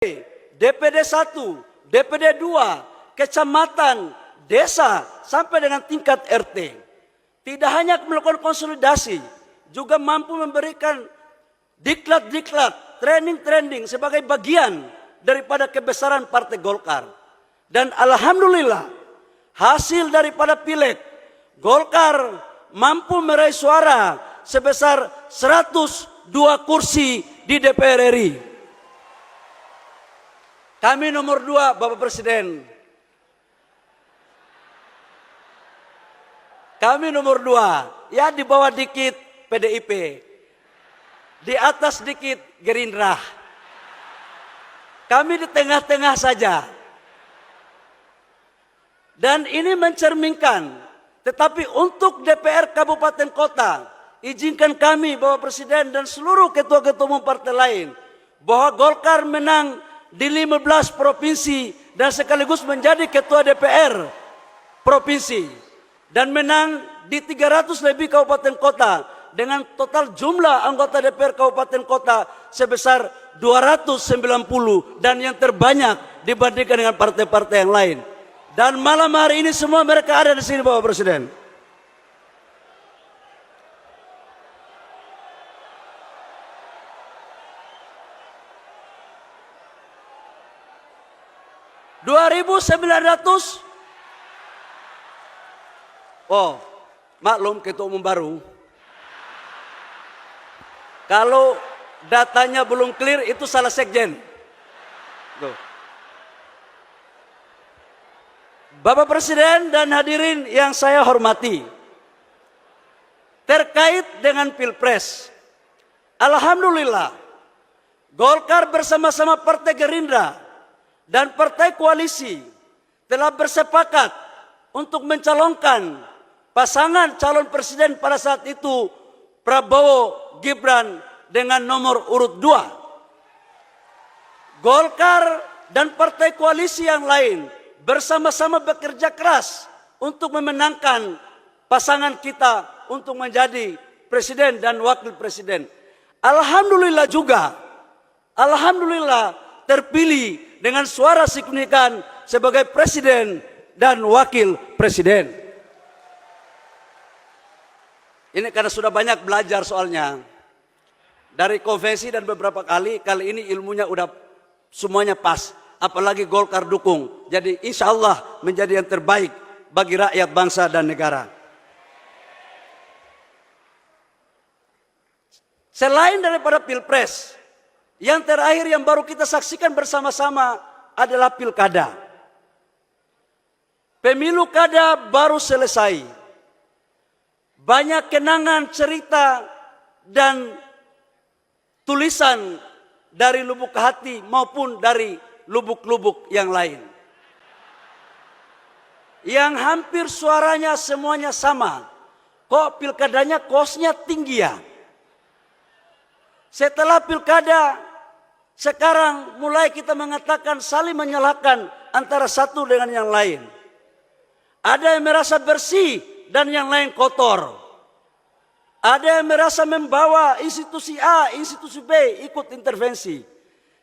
DPD 1, DPD 2, kecamatan, desa, sampai dengan tingkat RT. Tidak hanya melakukan konsolidasi, juga mampu memberikan diklat-diklat, training-training sebagai bagian daripada kebesaran Partai Golkar. Dan alhamdulillah, hasil daripada pileg, Golkar mampu meraih suara sebesar 102 kursi di DPR RI. Kami nomor 2, Bapak Presiden. Kami nomor 2, ya di bawah dikit PDIP, di atas dikit Gerindra. Kami di tengah-tengah saja. Dan ini mencerminkan, tetapi untuk DPR Kabupaten Kota, izinkan kami Bapak Presiden dan seluruh ketua-ketua umum partai lain, bahwa Golkar menang di 15 provinsi dan sekaligus menjadi ketua DPR provinsi. Dan menang di 300 lebih kabupaten kota dengan total jumlah anggota DPR kabupaten kota sebesar 290 dan yang terbanyak dibandingkan dengan partai-partai yang lain. Dan malam hari ini semua mereka ada di sini Bapak Presiden. Oh, maklum ketua umum baru. Kalau datanya belum clear itu salah sekjen. Tuh. Bapak Presiden dan hadirin yang saya hormati, terkait dengan Pilpres, alhamdulillah Golkar bersama-sama Partai Gerindra dan Partai Koalisi telah bersepakat untuk mencalonkan pasangan calon presiden pada saat itu Prabowo Gibran dengan nomor urut 2. Golkar dan partai koalisi yang lain bersama-sama bekerja keras untuk memenangkan pasangan kita untuk menjadi presiden dan wakil presiden. Alhamdulillah juga, alhamdulillah terpilih dengan suara signifikan sebagai presiden dan wakil presiden. Ini karena sudah banyak belajar soalnya. Dari konvensi dan beberapa kali ini ilmunya udah semuanya pas. Apalagi Golkar dukung. Jadi insya Allah menjadi yang terbaik bagi rakyat bangsa dan negara. Selain daripada Pilpres, yang terakhir yang baru kita saksikan bersama-sama adalah Pilkada. Pemilu kada baru selesai. Banyak kenangan, cerita, dan tulisan dari lubuk hati maupun dari lubuk-lubuk yang lain. Yang hampir suaranya semuanya sama. Kok pilkadanya kosnya tinggi ya? Setelah pilkada, sekarang mulai kita mengatakan saling menyalahkan antara satu dengan yang lain. Ada yang merasa bersih dan yang lain kotor. Ada yang merasa membawa institusi A, institusi B ikut intervensi.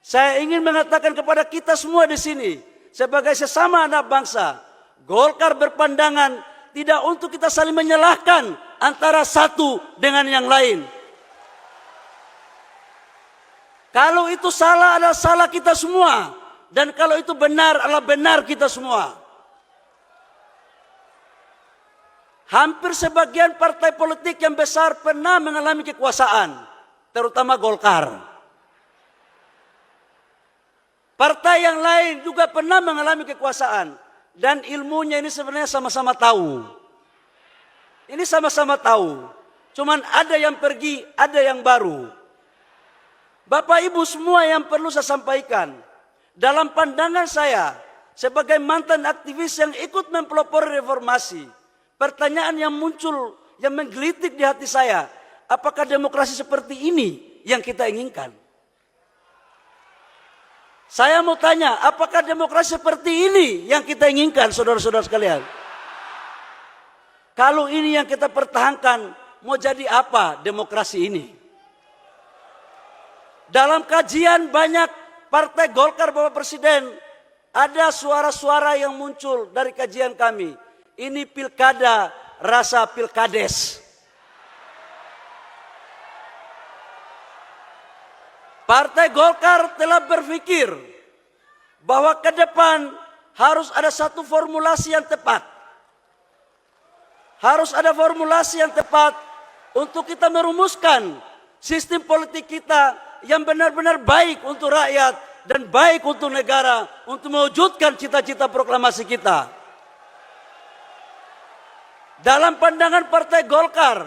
Saya ingin mengatakan kepada kita semua di sini, sebagai sesama anak bangsa, Golkar berpandangan tidak untuk kita saling menyalahkan antara satu dengan yang lain. Kalau itu salah adalah salah kita semua, dan kalau itu benar adalah benar kita semua. Hampir sebagian partai politik yang besar pernah mengalami kekuasaan, terutama Golkar. Partai yang lain juga pernah mengalami kekuasaan, dan ilmunya ini sebenarnya sama-sama tahu. Ini sama-sama tahu, cuman ada yang pergi, ada yang baru. Bapak Ibu semua yang perlu saya sampaikan, dalam pandangan saya sebagai mantan aktivis yang ikut mempelopori reformasi, pertanyaan yang muncul, yang menggelitik di hati saya, apakah demokrasi seperti ini yang kita inginkan? Saya mau tanya, apakah demokrasi seperti ini yang kita inginkan, saudara-saudara sekalian? Kalau ini yang kita pertahankan, mau jadi apa demokrasi ini? Dalam kajian banyak Partai Golkar, Bapak Presiden, ada suara-suara yang muncul dari kajian kami. Ini pilkada rasa pilkades. Partai Golkar telah berpikir bahwa ke depan harus ada satu formulasi yang tepat. Harus ada formulasi yang tepat untuk kita merumuskan sistem politik kita yang benar-benar baik untuk rakyat dan baik untuk negara, untuk mewujudkan cita-cita proklamasi kita. Dalam pandangan Partai Golkar,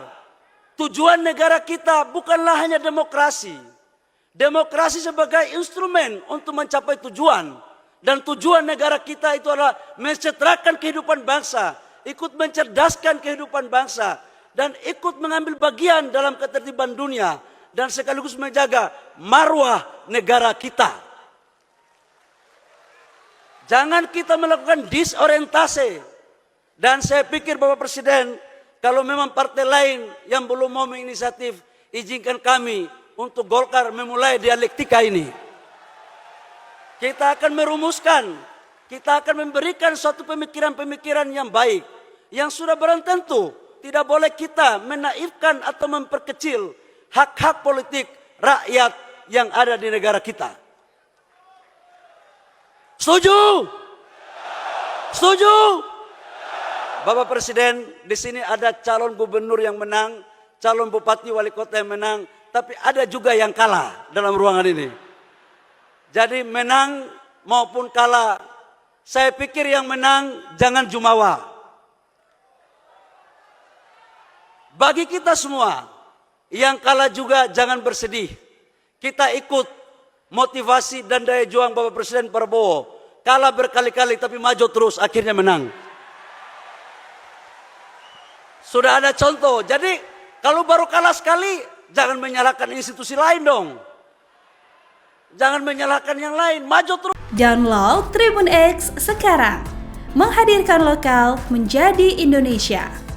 tujuan negara kita bukanlah hanya demokrasi. Demokrasi sebagai instrumen untuk mencapai tujuan. Dan tujuan negara kita itu adalah mensejahterakan kehidupan bangsa, ikut mencerdaskan kehidupan bangsa, dan ikut mengambil bagian dalam ketertiban dunia, dan sekaligus menjaga marwah negara kita. Jangan kita melakukan disorientasi. Dan saya pikir Bapak Presiden, kalau memang partai lain yang belum mau menginisiatif, izinkan kami untuk Golkar memulai dialektika ini. Kita akan merumuskan, kita akan memberikan suatu pemikiran-pemikiran yang baik, yang sudah barang tentu tidak boleh kita menaifkan atau memperkecil hak-hak politik rakyat yang ada di negara kita. Setuju? Setuju? Bapak Presiden, di sini ada calon gubernur yang menang, calon bupati wali kota yang menang, tapi ada juga yang kalah dalam ruangan ini. Jadi menang maupun kalah, saya pikir yang menang jangan jumawa. Bagi kita semua, yang kalah juga jangan bersedih. Kita ikut motivasi dan daya juang Bapak Presiden Prabowo. Kalah berkali-kali tapi maju terus, akhirnya menang. Sudah ada contoh. Jadi kalau baru kalah sekali, jangan menyalahkan institusi lain dong. Jangan menyalahkan yang lain, maju terus. Download Tribun X sekarang. Menghadirkan lokal menjadi Indonesia.